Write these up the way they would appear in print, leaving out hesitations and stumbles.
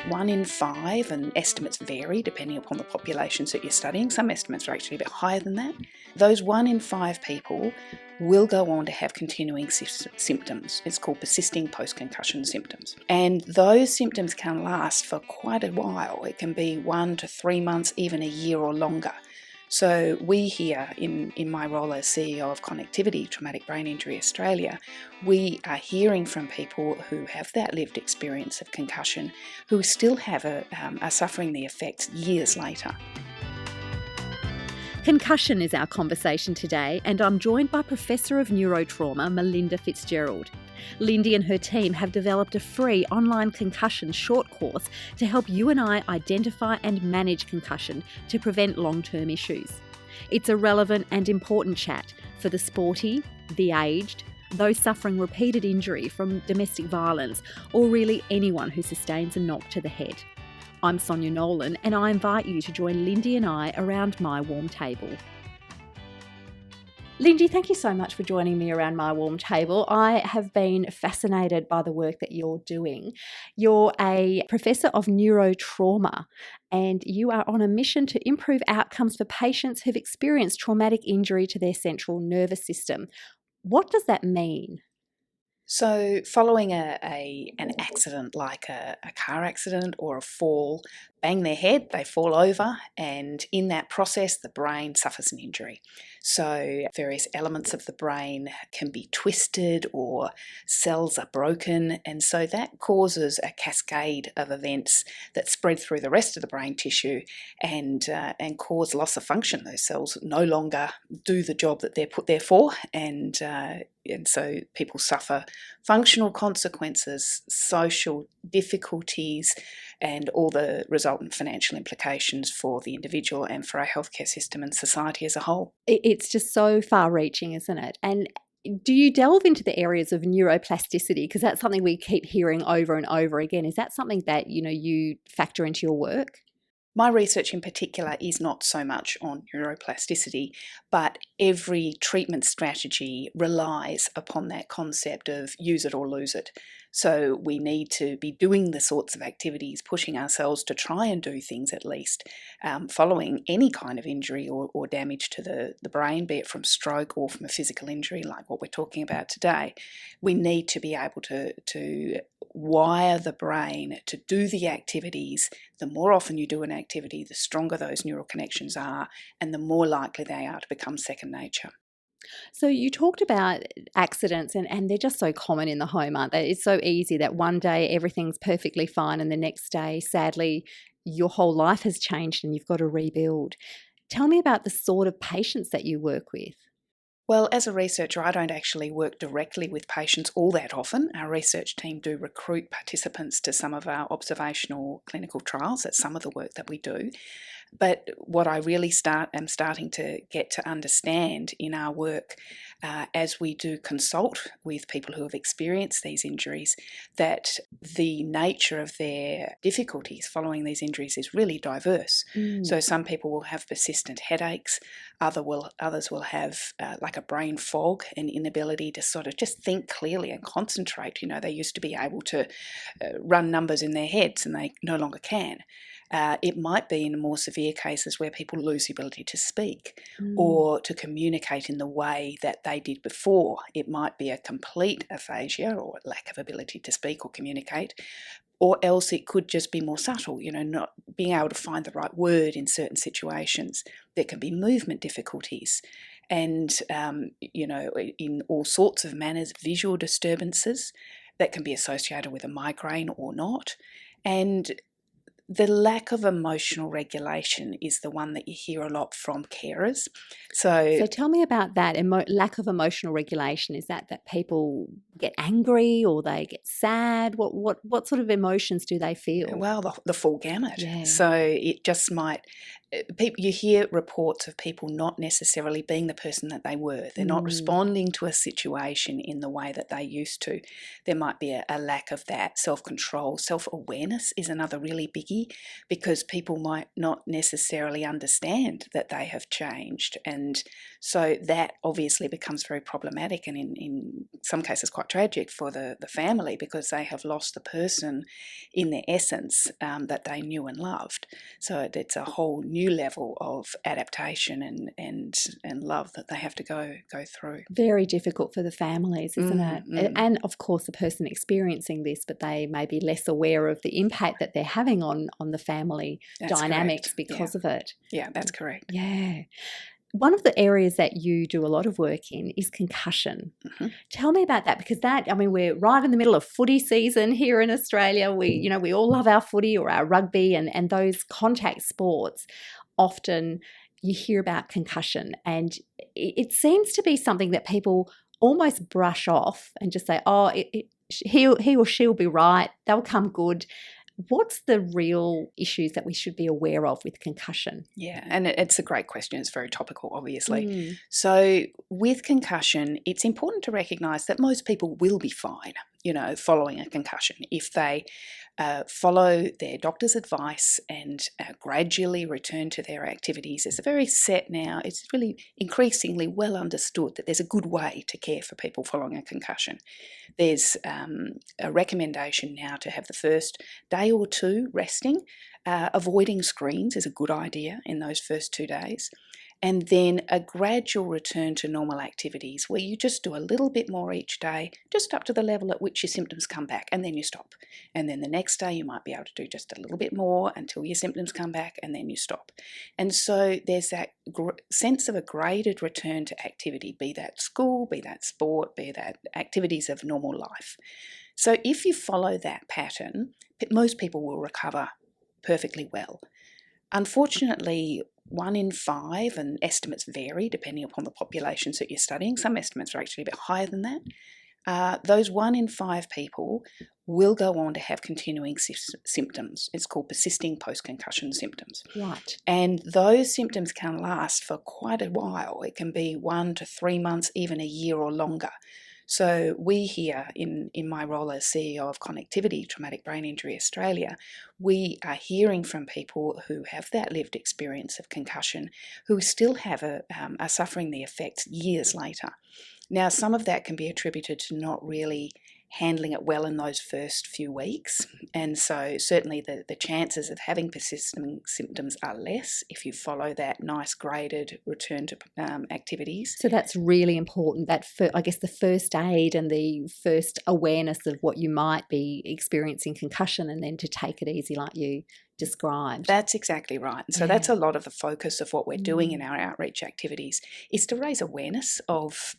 1 in 5, and estimates vary depending upon the populations that you're studying. Some estimates are actually a bit higher than that. Those 1 in 5 people will go on to have continuing symptoms. It's called persisting post-concussion symptoms. And those symptoms can last for quite a while. It can be 1 to 3 months, even a year or longer. So we here, in my role as CEO of Connectivity, Traumatic Brain Injury Australia, we are hearing from people who have that lived experience of concussion, who still have are suffering the effects years later. Concussion is our conversation today, and I'm joined by Professor of Neurotrauma, Melinda Fitzgerald. Lindy and her team have developed a free online concussion short course to help you and I identify and manage concussion to prevent long-term issues. It's a relevant and important chat for the sporty, the aged, those suffering repeated injury from domestic violence, or really anyone who sustains a knock to the head. I'm Sonia Nolan, and I invite you to join Lindy and I around my warm table. Lindy, thank you so much for joining me around my warm table. I have been fascinated by the work that you're doing. You're a professor of neurotrauma, and you are on a mission to improve outcomes for patients who've experienced traumatic injury to their central nervous system. What does that mean? So following an accident like a car accident or a fall, bang their head, they fall over, and in that process the brain suffers an injury. So various elements of the brain can be twisted or cells are broken, and so that causes a cascade of events that spread through the rest of the brain tissue and cause loss of function. Those cells no longer do the job that they're put there for, and so people suffer functional consequences, social difficulties, and all the resultant financial implications for the individual and for our healthcare system and society as a whole. It's just so far-reaching, isn't it? And do you delve into the areas of neuroplasticity? Because that's something we keep hearing over and over again. Is that something that you factor into your work? My research in particular is not so much on neuroplasticity, but every treatment strategy relies upon that concept of use it or lose it. So we need to be doing the sorts of activities, pushing ourselves to try and do things at least, following any kind of injury or damage to the brain, be it from stroke or from a physical injury like what we're talking about today. We need to be able to wire the brain to do the activities. The more often you do an activity, the stronger those neural connections are, and the more likely they are to become second nature. So you talked about accidents, and they're just so common in the home, aren't they? It's so easy that one day everything's perfectly fine and the next day, sadly, your whole life has changed and you've got to rebuild. Tell me about the sort of patients that you work with. Well, as a researcher, I don't actually work directly with patients all that often. Our research team do recruit participants to some of our observational clinical trials. That's some of the work that we do. But what I really am starting to get to understand in our work as we do consult with people who have experienced these injuries, that the nature of their difficulties following these injuries is really diverse. So some people will have persistent headaches, others will have like a brain fog, an inability to sort of just think clearly and concentrate. They used to be able to run numbers in their heads and they no longer can. It might be in more severe cases where people lose the ability to speak or to communicate in the way that they did before. It might be a complete aphasia or lack of ability to speak or communicate, or else it could just be more subtle, not being able to find the right word in certain situations. There can be movement difficulties and, in all sorts of manners, visual disturbances that can be associated with a migraine or not. And the lack of emotional regulation is the one that you hear a lot from carers. So tell me about that, lack of emotional regulation. Is that people get angry or they get sad? What sort of emotions do they feel? Well, the full gamut. Yeah. So it just might, you hear reports of people not necessarily being the person that they were. They're not responding to a situation in the way that they used to. There might be a lack of that self-control. Self-awareness is another really biggie, because people might not necessarily understand that they have changed and And so that obviously becomes very problematic and in some cases quite tragic for the family, because they have lost the person in their essence that they knew and loved. So it's a whole new level of adaptation and love that they have to go through. Very difficult for the families, isn't it? And of course the person experiencing this, but they may be less aware of the impact that they're having on the family dynamics because of it. Yeah, that's correct. Yeah. One of the areas that you do a lot of work in is concussion. Mm-hmm. Tell me about that, because we're right in the middle of footy season here in Australia. We all love our footy or our rugby and those contact sports. Often you hear about concussion, and it seems to be something that people almost brush off and just say, oh, he or she'll be right, they'll come good. What's the real issues that we should be aware of with concussion? Yeah, and it's a great question. It's very topical, obviously. So with concussion, it's important to recognise that most people will be fine, following a concussion, if they follow their doctor's advice and gradually return to their activities. It's very set now. It's really increasingly well understood that there's a good way to care for people following a concussion. There's a recommendation now to have the first day or two resting. Avoiding screens is a good idea in those first 2 days. And then a gradual return to normal activities where you just do a little bit more each day, just up to the level at which your symptoms come back, and then you stop. And then the next day you might be able to do just a little bit more until your symptoms come back, and then you stop. And so there's that sense of a graded return to activity, be that school, be that sport, be that activities of normal life. So if you follow that pattern, most people will recover perfectly well. Unfortunately, 1 in 5, and estimates vary depending upon the populations that you're studying. Some estimates are actually a bit higher than that. Those 1 in 5 people will go on to have continuing symptoms. It's called persisting post-concussion symptoms. Right. And those symptoms can last for quite a while. It can be 1 to 3 months, even a year or longer. So we here in my role as CEO of Connectivity, Traumatic Brain Injury Australia, we are hearing from people who have that lived experience of concussion, who still are suffering the effects years later. Now, some of that can be attributed to not really handling it well in those first few weeks. And so certainly the chances of having persistent symptoms are less if you follow that nice graded return to activities. So that's really important, I guess the first aid and the first awareness of what you might be experiencing concussion, and then to take it easy like you described. That's exactly right. And so that's a lot of the focus of what we're doing in our outreach activities, is to raise awareness of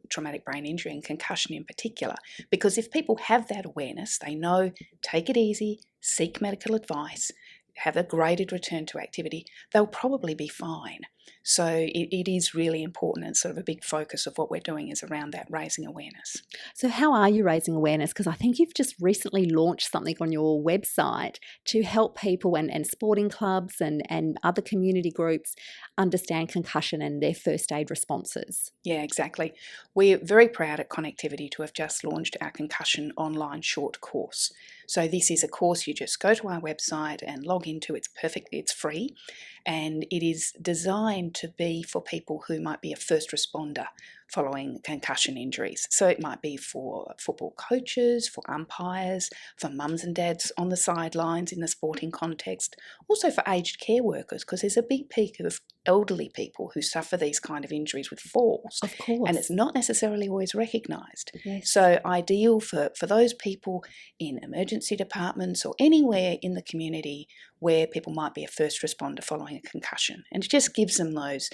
traumatic brain injury and concussion in particular. Because if people have that awareness, they know, take it easy, seek medical advice, have a graded return to activity, they'll probably be fine. So it is really important, and sort of a big focus of what we're doing is around that raising awareness. So how are you raising awareness? Because I think you've just recently launched something on your website to help people and sporting clubs and other community groups understand concussion and their first aid responses. Yeah, exactly. We're very proud at Connectivity to have just launched our concussion online short course. So this is a course you just go to our website and log into. It's free, and it is designed to be for people who might be a first responder following concussion injuries. So it might be for football coaches, for umpires, for mums and dads on the sidelines in the sporting context, also for aged care workers, because there's a big peak of elderly people who suffer these kind of injuries with falls. Of course. And it's not necessarily always recognised. Yes. So ideal for those people in emergency departments or anywhere in the community where people might be a first responder following a concussion. And it just gives them those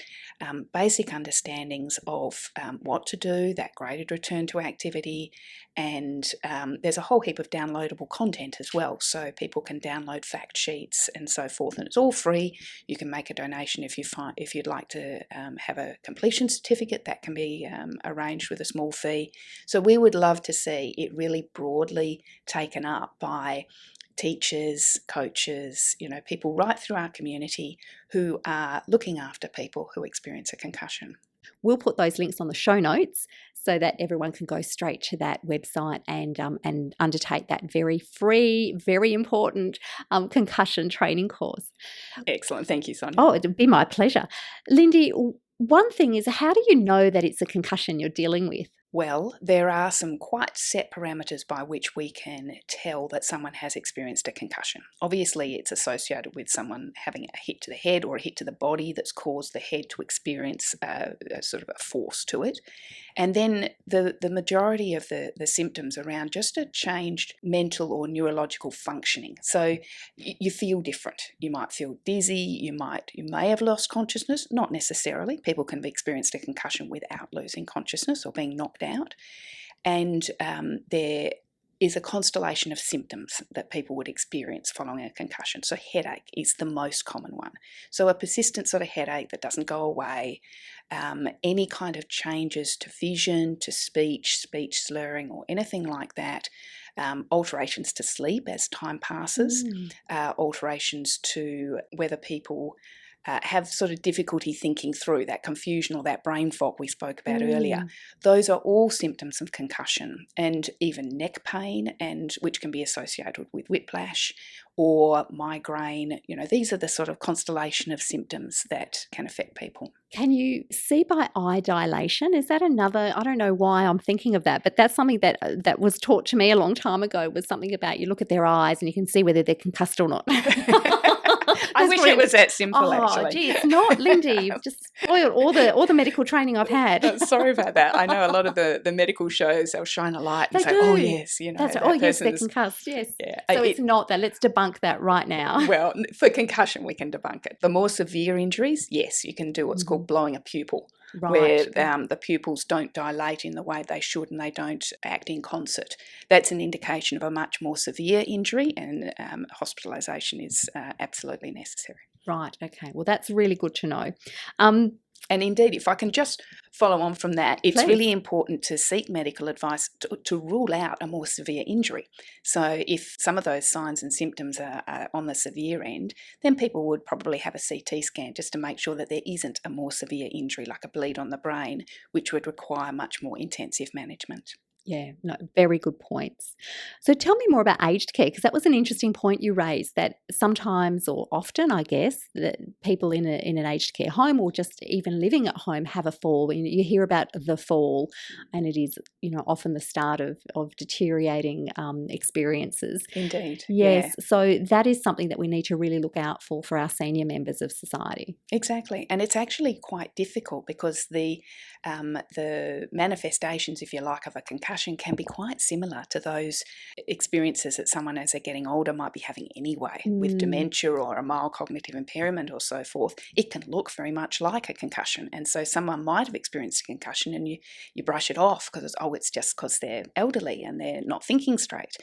basic understandings of what to do, that graded return to activity, and there's a whole heap of downloadable content as well. So people can download fact sheets and so forth, and it's all free. You can make a donation if you'd like to have a completion certificate. That can be arranged with a small fee. So we would love to see it really broadly taken up by teachers, coaches, people right through our community who are looking after people who experience a concussion. We'll put those links on the show notes so that everyone can go straight to that website and undertake that very free, very important concussion training course. Excellent. Thank you, Sonia. Oh, it'd be my pleasure. Lindy, one thing is, how do you know that it's a concussion you're dealing with? Well, there are some quite set parameters by which we can tell that someone has experienced a concussion. Obviously, it's associated with someone having a hit to the head or a hit to the body that's caused the head to experience a sort of a force to it. And then the majority of the symptoms around just a changed mental or neurological functioning. So you feel different. You might feel dizzy. You may have lost consciousness. Not necessarily. People can have experienced a concussion without losing consciousness or being knocked out. And there is a constellation of symptoms that people would experience following a concussion. So headache is the most common one. So a persistent sort of headache that doesn't go away, any kind of changes to vision, to speech slurring or anything like that, alterations to sleep as time passes, alterations to whether people have sort of difficulty thinking through, that confusion or that brain fog we spoke about earlier. Those are all symptoms of concussion, and even neck pain, and which can be associated with whiplash or migraine. These are the sort of constellation of symptoms that can affect people. Can you see by eye dilation? Is that another? I don't know why I'm thinking of that, but that's something that was taught to me a long time ago, was something about you look at their eyes and you can see whether they're concussed or not. I wish it was that simple, actually. Gee, it's not, Lindy. You've just spoiled all the medical training I've had. Sorry about that. I know a lot of the medical shows, they'll shine a light and say, do. oh, yes, That's right. Oh, yes, they're concussed, yes. Yeah. So it's not that. Let's debunk that right now. Well, for concussion, we can debunk it. The more severe injuries, yes, you can do what's called blowing a pupil. Right. Where the pupils don't dilate in the way they should and they don't act in concert. That's an indication of a much more severe injury, and hospitalisation is absolutely necessary. Right, okay. Well, that's really good to know. And indeed, if I can just follow on from that, it's really important to seek medical advice to rule out a more severe injury. So if some of those signs and symptoms are on the severe end, then people would probably have a CT scan just to make sure that there isn't a more severe injury like a bleed on the brain, which would require much more intensive management. Yeah, no, very good points. So tell me more about aged care, because that was an interesting point you raised, that sometimes, or often, I guess, that people in an aged care home or just even living at home have a fall. You hear about the fall, and it is, often the start of deteriorating experiences. Indeed. Yes. Yeah. So that is something that we need to really look out for our senior members of society. Exactly. And it's actually quite difficult because the manifestations, if you like, of a concussion can be quite similar to those experiences that someone as they're getting older might be having anyway, with dementia or a mild cognitive impairment or so forth. It can look very much like a concussion. And so someone might have experienced a concussion and you brush it off because, it's just because they're elderly and they're not thinking straight.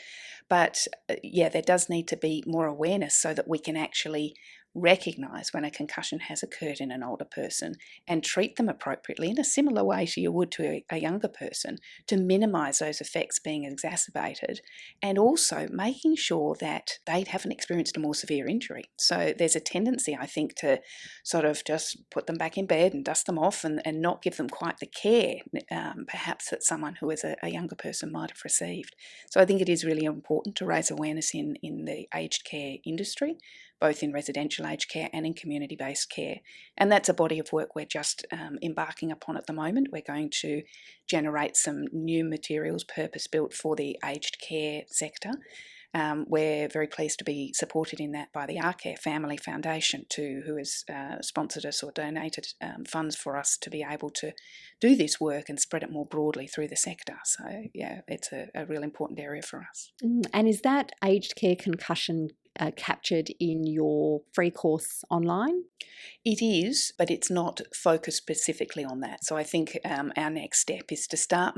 But there does need to be more awareness so that we can actually recognise when a concussion has occurred in an older person and treat them appropriately in a similar way to you would to a younger person, to minimise those effects being exacerbated, and also making sure that they haven't experienced a more severe injury. So there's a tendency, I think, to sort of just put them back in bed and dust them off and not give them quite the care perhaps that someone who is a younger person might have received. So I think it is really important to raise awareness in the aged care industry, both in residential aged care and in community-based care. And that's a body of work we're just embarking upon at the moment. We're going to generate some new materials purpose-built for the aged care sector. We're very pleased to be supported in that by the Our Care Family Foundation too, who has sponsored us or donated funds for us to be able to do this work and spread it more broadly through the sector. So, it's a real important area for us. And is that aged care concussion captured in your free course online? It is, but it's not focused specifically on that. So I think our next step is to start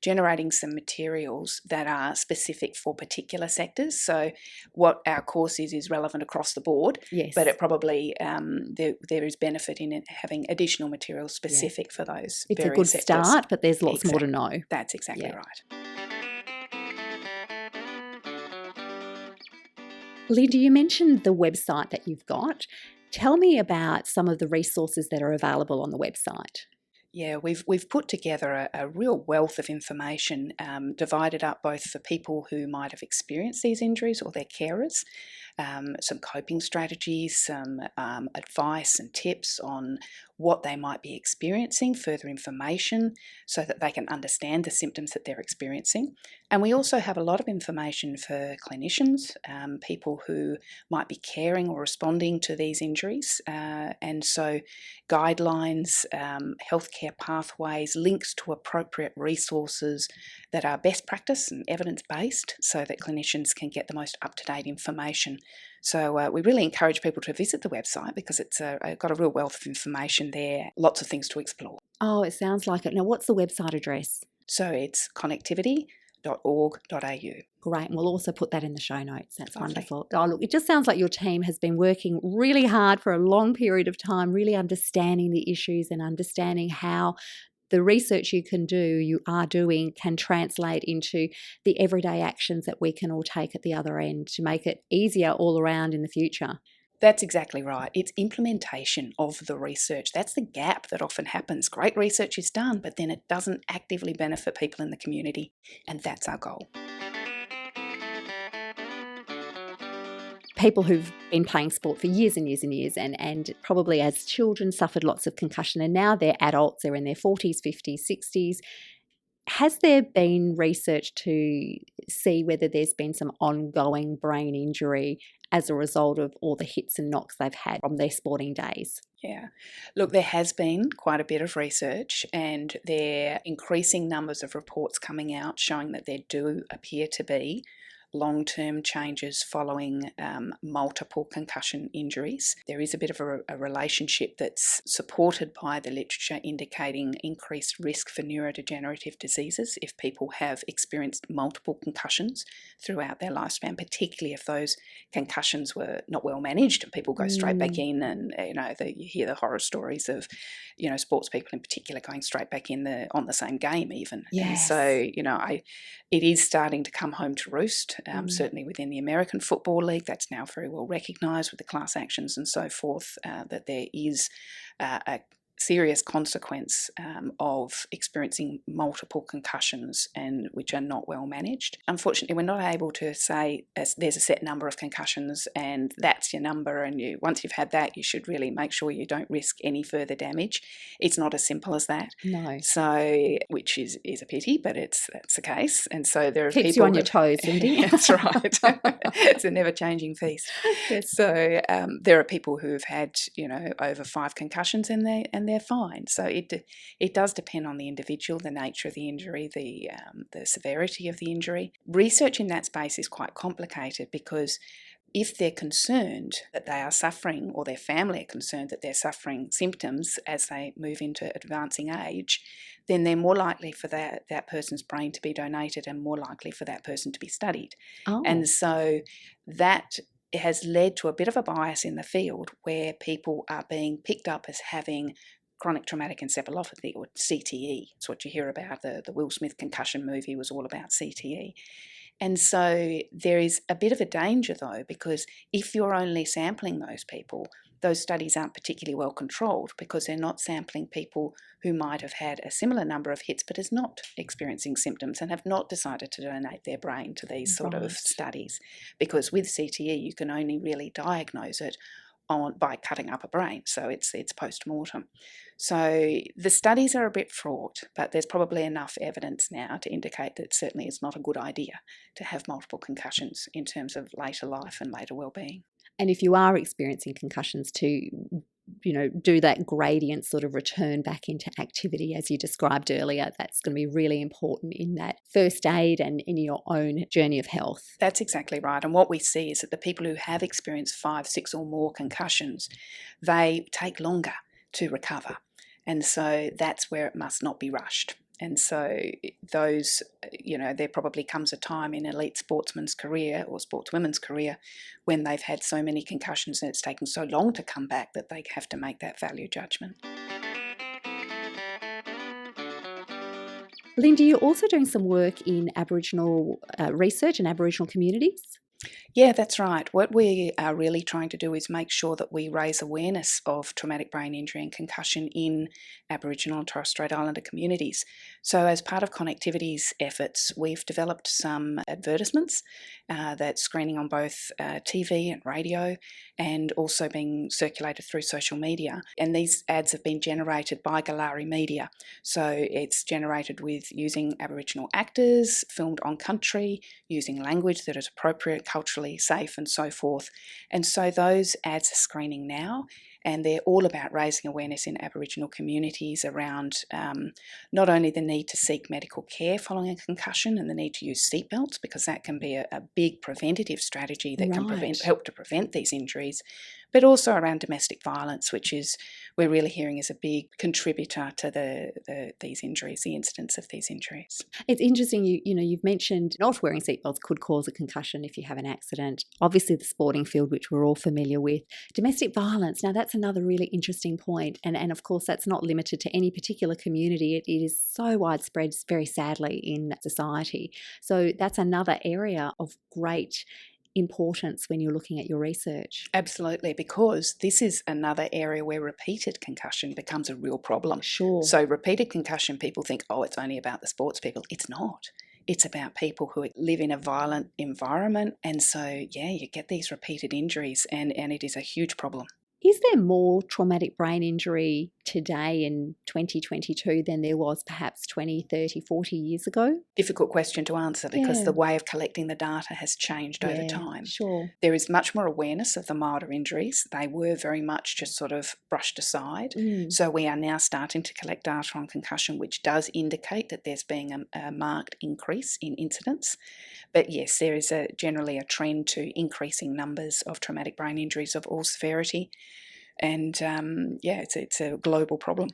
generating some materials that are specific for particular sectors. So what our course is relevant across the board, yes, but it probably there is benefit in it having additional materials specific for those it's various sectors. It's a good start, but there's lots more to know. That's exactly right. Linda, you mentioned the website that you've got. Tell me about some of the resources that are available on the website. Yeah, we've put together a real wealth of information, divided up both for people who might have experienced these injuries or their carers, some coping strategies, some advice and tips on what they might be experiencing, further information so that they can understand the symptoms that they're experiencing. And we also have a lot of information for clinicians, people who might be caring or responding to these injuries. And so guidelines, healthcare pathways, links to appropriate resources that are best practice and evidence-based so that clinicians can get the most up-to-date information. So we really encourage people to visit the website because it's got a real wealth of information there, lots of things to explore. Oh, it sounds like it. Now, what's the website address? So it's connectivity.org.au. Great, and we'll also put that in the show notes. That's Lovely. wonderful. Oh, look, it just sounds like your team has been working really hard for a long period of time, really understanding the issues and understanding how the research you are doing can translate into the everyday actions that we can all take at the other end to make it easier all around in the future. That's exactly right. It's implementation of the research. That's the gap that often happens. Great research is done, but then it doesn't actively benefit people in the community, and that's our goal. People who've been playing sport for years and years and years and probably as children suffered lots of concussion, and now they're adults, they're in their 40s, 50s, 60s. Has there been research to see whether there's been some ongoing brain injury as a result of all the hits and knocks they've had from their sporting days? Yeah. Look, there has been quite a bit of research, and there are increasing numbers of reports coming out showing that there do appear to be long-term changes following multiple concussion injuries. There is a bit of a relationship that's supported by the literature indicating increased risk for neurodegenerative diseases if people have experienced multiple concussions throughout their lifespan, particularly if those concussions were not well managed and people go straight back in, and you hear the horror stories of sports people in particular going straight back in on the same game even. Yes. And so it is starting to come home to roost. Certainly within the American Football League, that's now very well recognised with the class actions and so forth, that there is a serious consequence of experiencing multiple concussions and which are not well managed. Unfortunately, we're not able to say there's a set number of concussions and that's your number, and once you've had that, you should really make sure you don't risk any further damage. It's not as simple as that. No. So, which is a pity, but that's the case. And so there are Keeps people you on your toes, Lindy. That's right. It's a never-changing feast. Yes. So there are people who have had over 5 concussions and they're fine. So it does depend on the individual, the nature of the injury, the severity of the injury. Research in that space is quite complicated because if they're concerned that they are suffering, or their family are concerned that they're suffering symptoms as they move into advancing age, then they're more likely for that person's brain to be donated and more likely for that person to be studied. Oh. And so that has led to a bit of a bias in the field where people are being picked up as having chronic traumatic encephalopathy, or CTE. It's what you hear about. The Will Smith concussion movie was all about CTE. And so there is a bit of a danger, though, because if you're only sampling those people, those studies aren't particularly well controlled because they're not sampling people who might have had a similar number of hits but is not experiencing symptoms and have not decided to donate their brain to these sort of studies. Because with CTE, you can only really diagnose it by cutting up a brain, so it's post-mortem. So the studies are a bit fraught, but there's probably enough evidence now to indicate that certainly it's not a good idea to have multiple concussions in terms of later life and later well-being. And if you are experiencing concussions, to do that gradient sort of return back into activity as you described earlier, that's going to be really important in that first aid and in your own journey of health. That's exactly right. And what we see is that the people who have experienced 5, 6 or more concussions, they take longer to recover. And so that's where it must not be rushed. And so those, there probably comes a time in elite sportsman's career or sportswomen's career when they've had so many concussions and it's taken so long to come back that they have to make that value judgment. Lindy, you're also doing some work in Aboriginal research and Aboriginal communities? Yeah, that's right. What we are really trying to do is make sure that we raise awareness of traumatic brain injury and concussion in Aboriginal and Torres Strait Islander communities. So, as part of Connectivity's efforts, we've developed some advertisements that's screening on both TV and radio, and also being circulated through social media. And these ads have been generated by Galari Media. So, it's generated with using Aboriginal actors, filmed on country, using language that is appropriate, culturally safe, and so forth. And so those ads are screening now, and they're all about raising awareness in Aboriginal communities around not only the need to seek medical care following a concussion and the need to use seatbelts, because that can be a big preventative strategy that can help to prevent these injuries, but also around domestic violence, which is we're really hearing is a big contributor to these injuries, the incidence of these injuries. It's interesting, you've mentioned not wearing seatbelts could cause a concussion if you have an accident. Obviously, the sporting field, which we're all familiar with. Domestic violence, now that's another really interesting point. And of course, that's not limited to any particular community. It is so widespread, very sadly, in society. So that's another area of great importance when you're looking at your research. Absolutely, because this is another area where repeated concussion becomes a real problem. Sure. So repeated concussion, people think, oh, it's only about the sports people. It's not. It's about people who live in a violent environment. And so, yeah, you get these repeated injuries, and it is a huge problem. Is there more traumatic brain injury today in 2022 than there was perhaps 20, 30, 40 years ago? Difficult question to answer because the way of collecting the data has changed over time. Sure. There is much more awareness of the milder injuries. They were very much just sort of brushed aside. So we are now starting to collect data on concussion, which does indicate that there's been a marked increase in incidence. But yes, there is generally a trend to increasing numbers of traumatic brain injuries of all severity. And it's a global problem.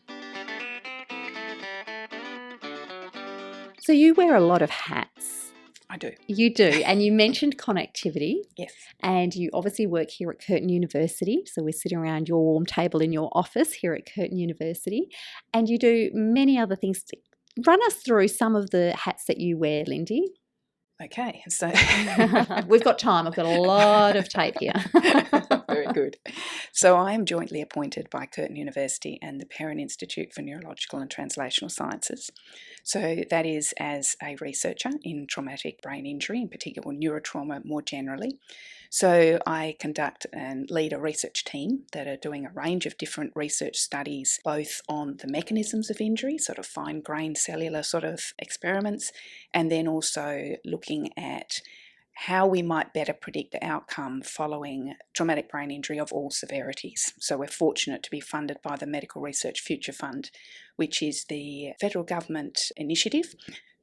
So you wear a lot of hats. I do. You do. And you mentioned connectivity. Yes. And you obviously work here at Curtin University. So we're sitting around your warm table in your office here at Curtin University. And you do many other things. Run us through some of the hats that you wear, Lindy. Okay, so we've got time. I've got a lot of tape here. Very good. So I am jointly appointed by Curtin University and the Perrin Institute for Neurological and Translational Sciences. So that is as a researcher in traumatic brain injury, in particular neurotrauma more generally. So I conduct and lead a research team that are doing a range of different research studies, both on the mechanisms of injury, sort of fine-grained cellular sort of experiments, and then also looking at how we might better predict the outcome following traumatic brain injury of all severities. So we're fortunate to be funded by the Medical Research Future Fund, which is the federal government initiative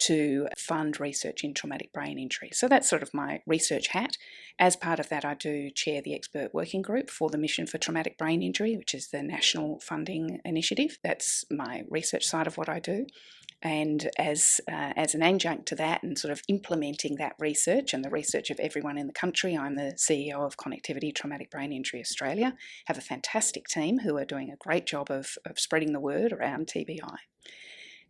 to fund research in traumatic brain injury. So that's sort of my research hat. As part of that, I do chair the expert working group for the Mission for Traumatic Brain Injury, which is the national funding initiative. That's my research side of what I do. And as an adjunct to that and sort of implementing that research and the research of everyone in the country, I'm the CEO of Connectivity Traumatic Brain Injury Australia. Have a fantastic team who are doing a great job of spreading the word around TBI.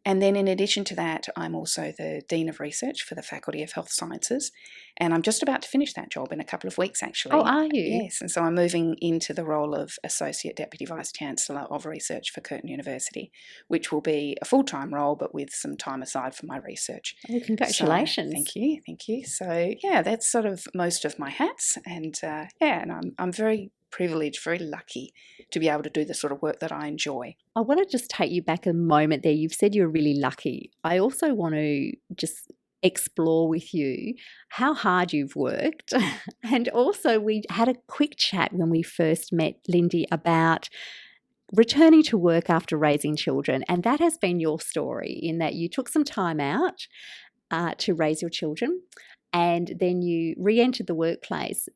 And then in addition to that, I'm also the Dean of Research for the Faculty of Health Sciences, and I'm just about to finish that job in a couple of weeks, actually. Oh, are you? Yes, and so I'm moving into the role of Associate Deputy Vice-Chancellor of Research for Curtin University, which will be a full-time role, but with some time aside for my research. Oh, congratulations. So, thank you. So, yeah, that's sort of most of my hats, and and I'm very privileged, very lucky to be able to do the sort of work that I enjoy. I want to just take you back a moment there. You've said you're really lucky. I also want to just explore with you how hard you've worked. And also we had a quick chat when we first met, Lindy, about returning to work after raising children. And that has been your story in that you took some time out to raise your children and then you re-entered the workplace.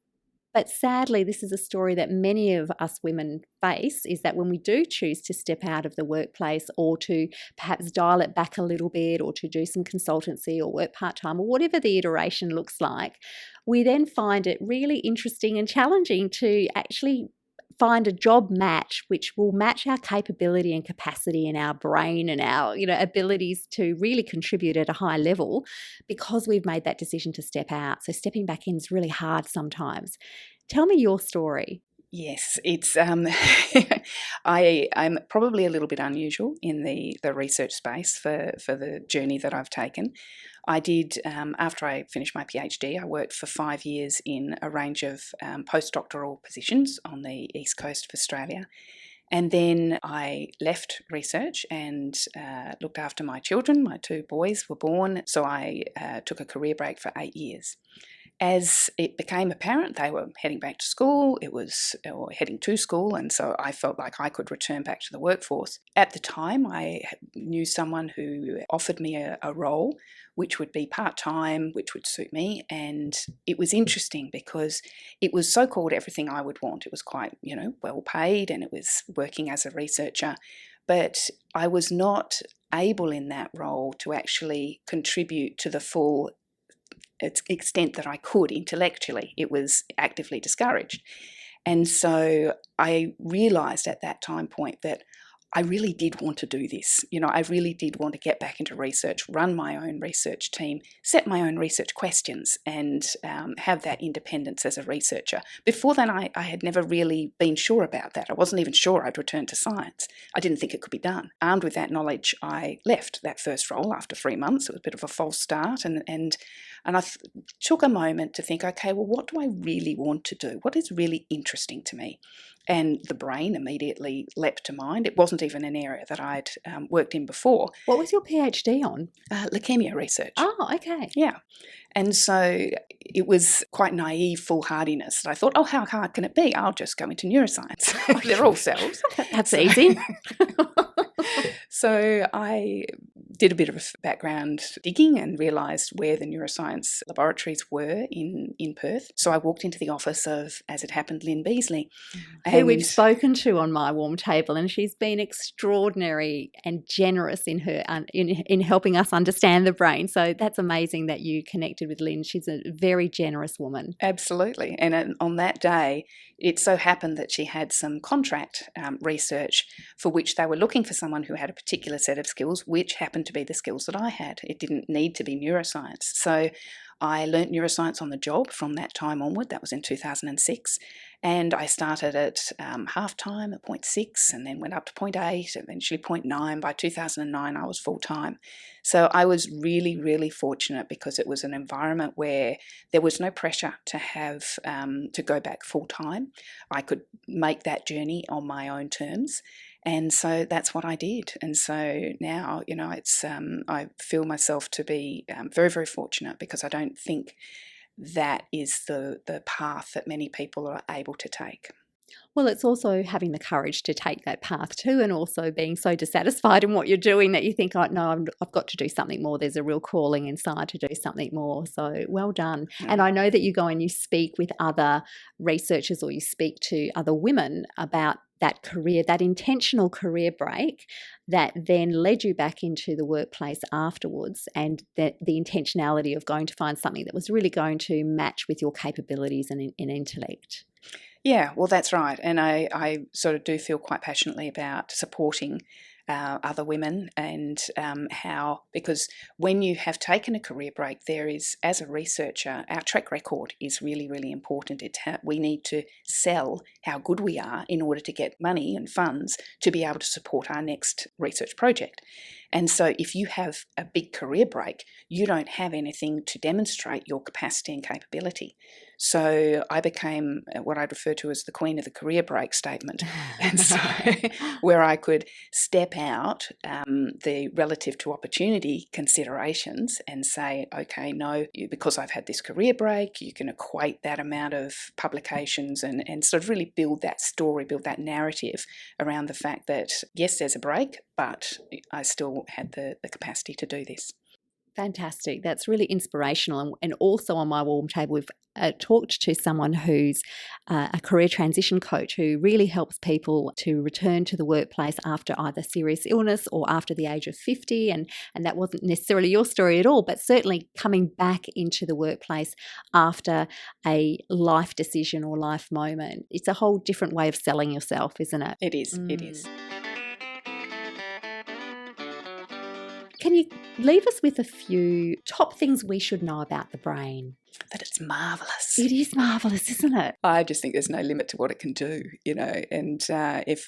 But sadly, this is a story that many of us women face, is that when we do choose to step out of the workplace or to perhaps dial it back a little bit or to do some consultancy or work part-time or whatever the iteration looks like, we then find it really interesting and challenging to actually find a job match which will match our capability and capacity in our brain and our, abilities to really contribute at a high level, because we've made that decision to step out. So stepping back in is really hard sometimes. Tell me your story. Yes, it's I'm probably a little bit unusual in the research space for the journey that I've taken. I did, after I finished my PhD, I worked for 5 years in a range of postdoctoral positions on the east coast of Australia. And then I left research and looked after my children. My 2 boys were born, so I took a career break for 8 years. As it became apparent they were heading back to school, or heading to school, and so I felt like I could return back to the workforce. At the time, I knew someone who offered me a role which would be part-time, which would suit me, and it was interesting because it was so-called everything I would want. It was quite, well paid, and it was working as a researcher, but I was not able in that role to actually contribute to the full extent that I could intellectually. It was actively discouraged. And so I realised at that time point that I really did want to do this. I really did want to get back into research, run my own research team, set my own research questions, and have that independence as a researcher. Before then, I had never really been sure about that. I wasn't even sure I'd return to science. I didn't think it could be done. Armed with that knowledge, I left that first role after 3 months. It was a bit of a false start, and I took a moment to think, okay, well, what do I really want to do? What is really interesting to me? And the brain immediately leapt to mind. It wasn't even an area that I'd worked in before. What was your PhD on? Leukemia research. Oh, okay. Yeah. And so it was quite naive foolhardiness. I thought, how hard can it be? I'll just go into neuroscience. They're all cells. That's easy. So I did a bit of background digging and realised where the neuroscience laboratories were in Perth. So I walked into the office of, as it happened, Lynn Beasley. Who we've spoken to on My Warm Table, and she's been extraordinary and generous in her in helping us understand the brain. So that's amazing that you connected with Lynn. She's a very generous woman. Absolutely. And on that day, it so happened that she had some contract research for which they were looking for someone who had a particular set of skills, which happened to be the skills that I had. It didn't need to be neuroscience. So I learnt neuroscience on the job from that time onward. That was in 2006. And I started at half-time at 0.6 and then went up to 0.8, eventually 0.9. By 2009, I was full-time. So I was really, really fortunate because it was an environment where there was no pressure to have to go back full-time. I could make that journey on my own terms. And so that's what I did. And so now, it's I feel myself to be very, very fortunate because I don't think that is the path that many people are able to take. Well, it's also having the courage to take that path too, and also being so dissatisfied in what you're doing that you think, oh, no, I've got to do something more. There's a real calling inside to do something more. So well done. And I know that you go and you speak with other researchers or you speak to other women about that career, that intentional career break that then led you back into the workplace afterwards, and the intentionality of going to find something that was really going to match with your capabilities and intellect. Yeah, well, that's right. And I sort of do feel quite passionately about supporting other women and how, because when you have taken a career break, there is, as a researcher, our track record is really, really important. We need to sell how good we are in order to get money and funds to be able to support our next research project. And so if you have a big career break, you don't have anything to demonstrate your capacity and capability. So I became what I'd refer to as the queen of the career break statement. And so where I could step out the relative to opportunity considerations and say, okay, no, because I've had this career break, you can equate that amount of publications and sort of really build that story, build that narrative around the fact that, yes, there's a break, but I still had the capacity to do this. Fantastic. That's really inspirational. And also on my warm table, we've talked to someone who's a career transition coach who really helps people to return to the workplace after either serious illness or after the age of 50. And that wasn't necessarily your story at all, but certainly coming back into the workplace after a life decision or life moment. It's a whole different way of selling yourself, isn't it? It is. It is. Can you leave us with a few top things we should know about the brain? That it's marvellous. It is marvellous, isn't it? I just think there's no limit to what it can do, and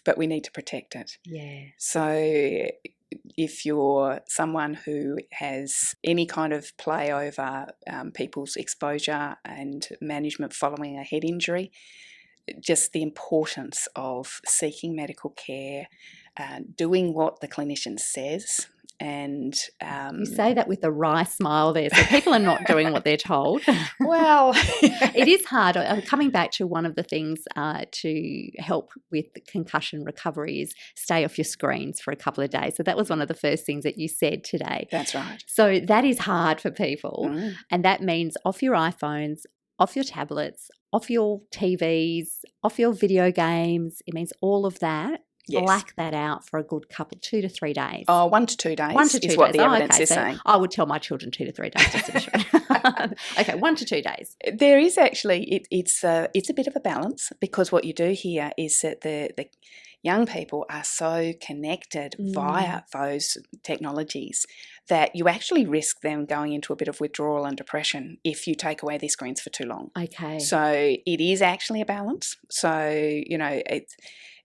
but we need to protect it. Yeah. So if you're someone who has any kind of play over people's exposure and management following a head injury, just the importance of seeking medical care, doing what the clinician says. And you say that with a wry smile there, so people are not doing what they're told. Well, it is hard. I'm coming back to one of the things to help with concussion recovery is stay off your screens for a couple of days. So that was one of the first things that you said today. That's right. So that is hard for people, and that means off your iPhones, off your tablets, off your TVs, off your video games. It means all of that. Yes. Black that out for a good 2 to 3 days. Oh, 1 to 2 days 1 to 2 is what days. the evidence okay. is so saying. I would tell my children 2 to 3 days just to be sure. Okay, 1 to 2 days. There is actually, it's a bit of a balance, because what you do here is that the young people are so connected via those technologies that you actually risk them going into a bit of withdrawal and depression if you take away their screens for too long. Okay. So it is actually a balance. So, it's,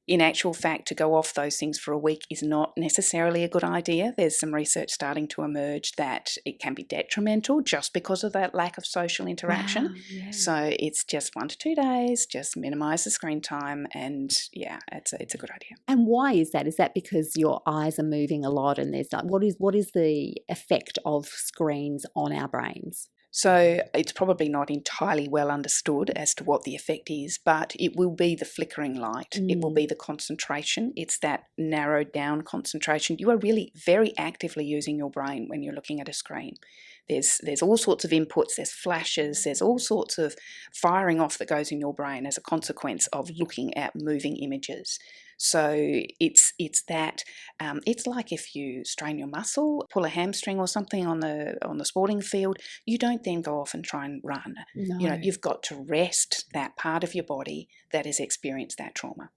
in actual fact, to go off those things for a week is not necessarily a good idea. There's some research starting to emerge that it can be detrimental just because of that lack of social interaction. Wow, yeah. So it's just 1 to 2 days, just minimise the screen time, and yeah, it's a good idea. And why is that? Is that because your eyes are moving a lot, and there's what is the effect of screens on our brains? So it's probably not entirely well understood as to what the effect is, but it will be the flickering light. It will be the concentration. It's that narrowed down concentration. You are really very actively using your brain when you're looking at a screen. There's all sorts of inputs, there's flashes, there's all sorts of firing off that goes in your brain as a consequence of looking at moving images. So it's that it's like if you strain your muscle, pull a hamstring or something on the sporting field, you don't then go off and try and run. No. You've got to rest that part of your body that has experienced that trauma.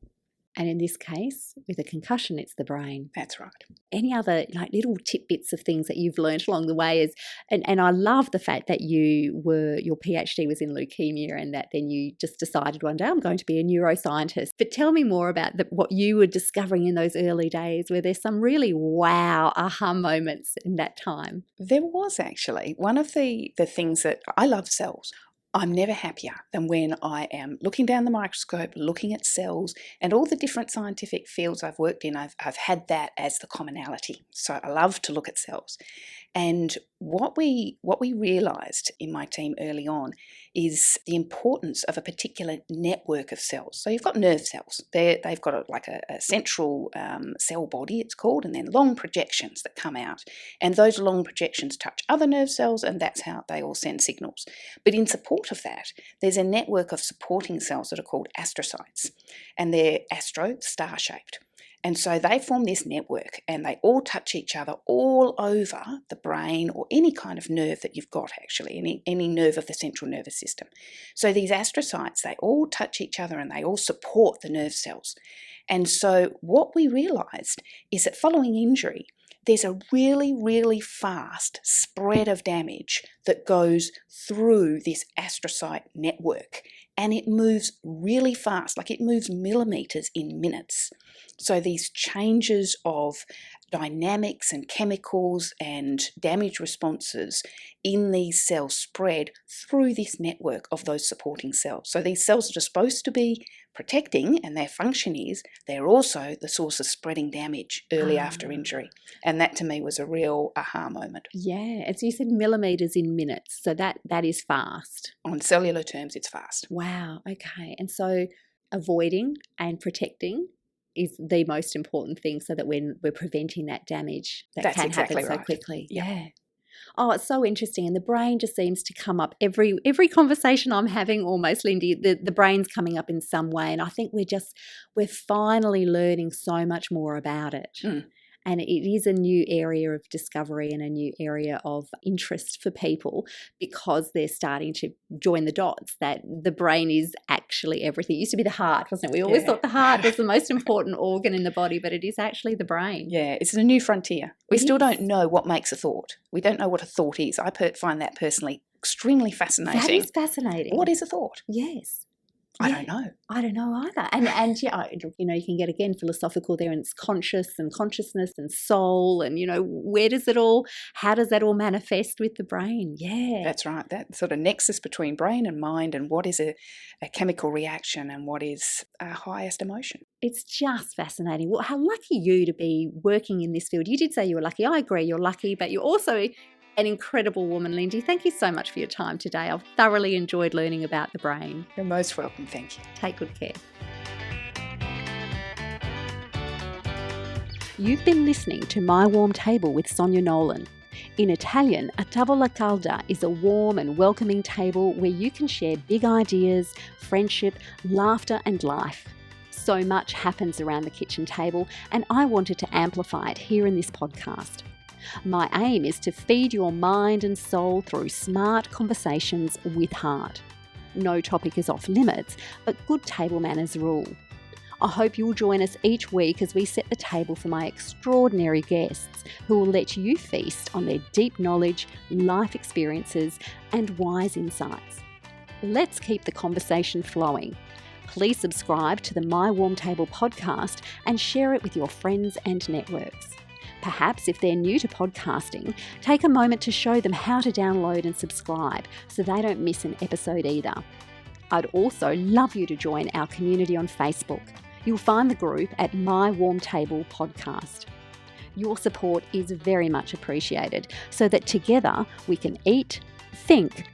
And in this case, with a concussion, it's the brain. That's right. Any other little tidbits of things that you've learned along the way and I love the fact that your PhD was in leukemia, and that then you just decided one day, I'm going to be a neuroscientist. But tell me more about what you were discovering in those early days. Were there some really wow aha moments in that time? There was actually. One of the things that I love cells. I'm never happier than when I am looking down the microscope, looking at cells, and all the different scientific fields I've worked in, I've had that as the commonality. So I love to look at cells. And what we realised in my team early on is the importance of a particular network of cells. So you've got nerve cells. They've got a central cell body, it's called, and then long projections that come out. And those long projections touch other nerve cells, and that's how they all send signals. But in support of that, there's a network of supporting cells that are called astrocytes. And they're star-shaped. And so they form this network, and they all touch each other all over the brain, or any kind of nerve that you've got, actually, any nerve of the central nervous system. So these astrocytes, they all touch each other and they all support the nerve cells. And so what we realised is that following injury, there's a really, really fast spread of damage that goes through this astrocyte network. And it moves really fast, like it moves millimetres in minutes. So these changes of dynamics and chemicals and damage responses in these cells spread through this network of those supporting cells. So these cells that are supposed to be protecting, and their function is, they're also the source of spreading damage early after injury. And that to me was a real aha moment. Yeah, as you said, millimetres in minutes. So that is fast. On cellular terms, it's fast. Wow, okay. And so avoiding and protecting is the most important thing, so that when we're preventing that damage that That's can exactly happen so right. quickly. Yeah. Oh, it's so interesting. And the brain just seems to come up every conversation I'm having almost, Lindy, the brain's coming up in some way. And I think we're finally learning so much more about it. And it is a new area of discovery and a new area of interest for people because they're starting to join the dots that the brain is actually everything. It used to be the heart, wasn't it? We always thought the heart was the most important organ in the body, but it is actually the brain. Yeah, it's a new frontier. We still don't know what makes a thought. We don't know what a thought is. I find that personally extremely fascinating. That is fascinating. What is a thought? Yes. I don't know. I don't know either. And yeah, you know, you can get again philosophical there, and it's conscious and consciousness and soul, and you know, how does that all manifest with the brain? Yeah. That's right. That sort of nexus between brain and mind, and what is a chemical reaction and what is our highest emotion. It's just fascinating. Well, how lucky you to be working in this field. You did say you were lucky. I agree, you're lucky, but you're also an incredible woman, Lindy. Thank you so much for your time today. I've thoroughly enjoyed learning about the brain. You're most welcome. Thank you. Take good care. You've been listening to My Warm Table with Sonia Nolan. In Italian, a tavola calda is a warm and welcoming table where you can share big ideas, friendship, laughter and life. So much happens around the kitchen table, and I wanted to amplify it here in this podcast. My aim is to feed your mind and soul through smart conversations with heart. No topic is off limits, but good table manners rule. I hope you'll join us each week as we set the table for my extraordinary guests who will let you feast on their deep knowledge, life experiences, and wise insights. Let's keep the conversation flowing. Please subscribe to the My Warm Table podcast and share it with your friends and networks. Perhaps if they're new to podcasting, take a moment to show them how to download and subscribe so they don't miss an episode either. I'd also love you to join our community on Facebook. You'll find the group at My Warm Table Podcast. Your support is very much appreciated so that together we can eat, think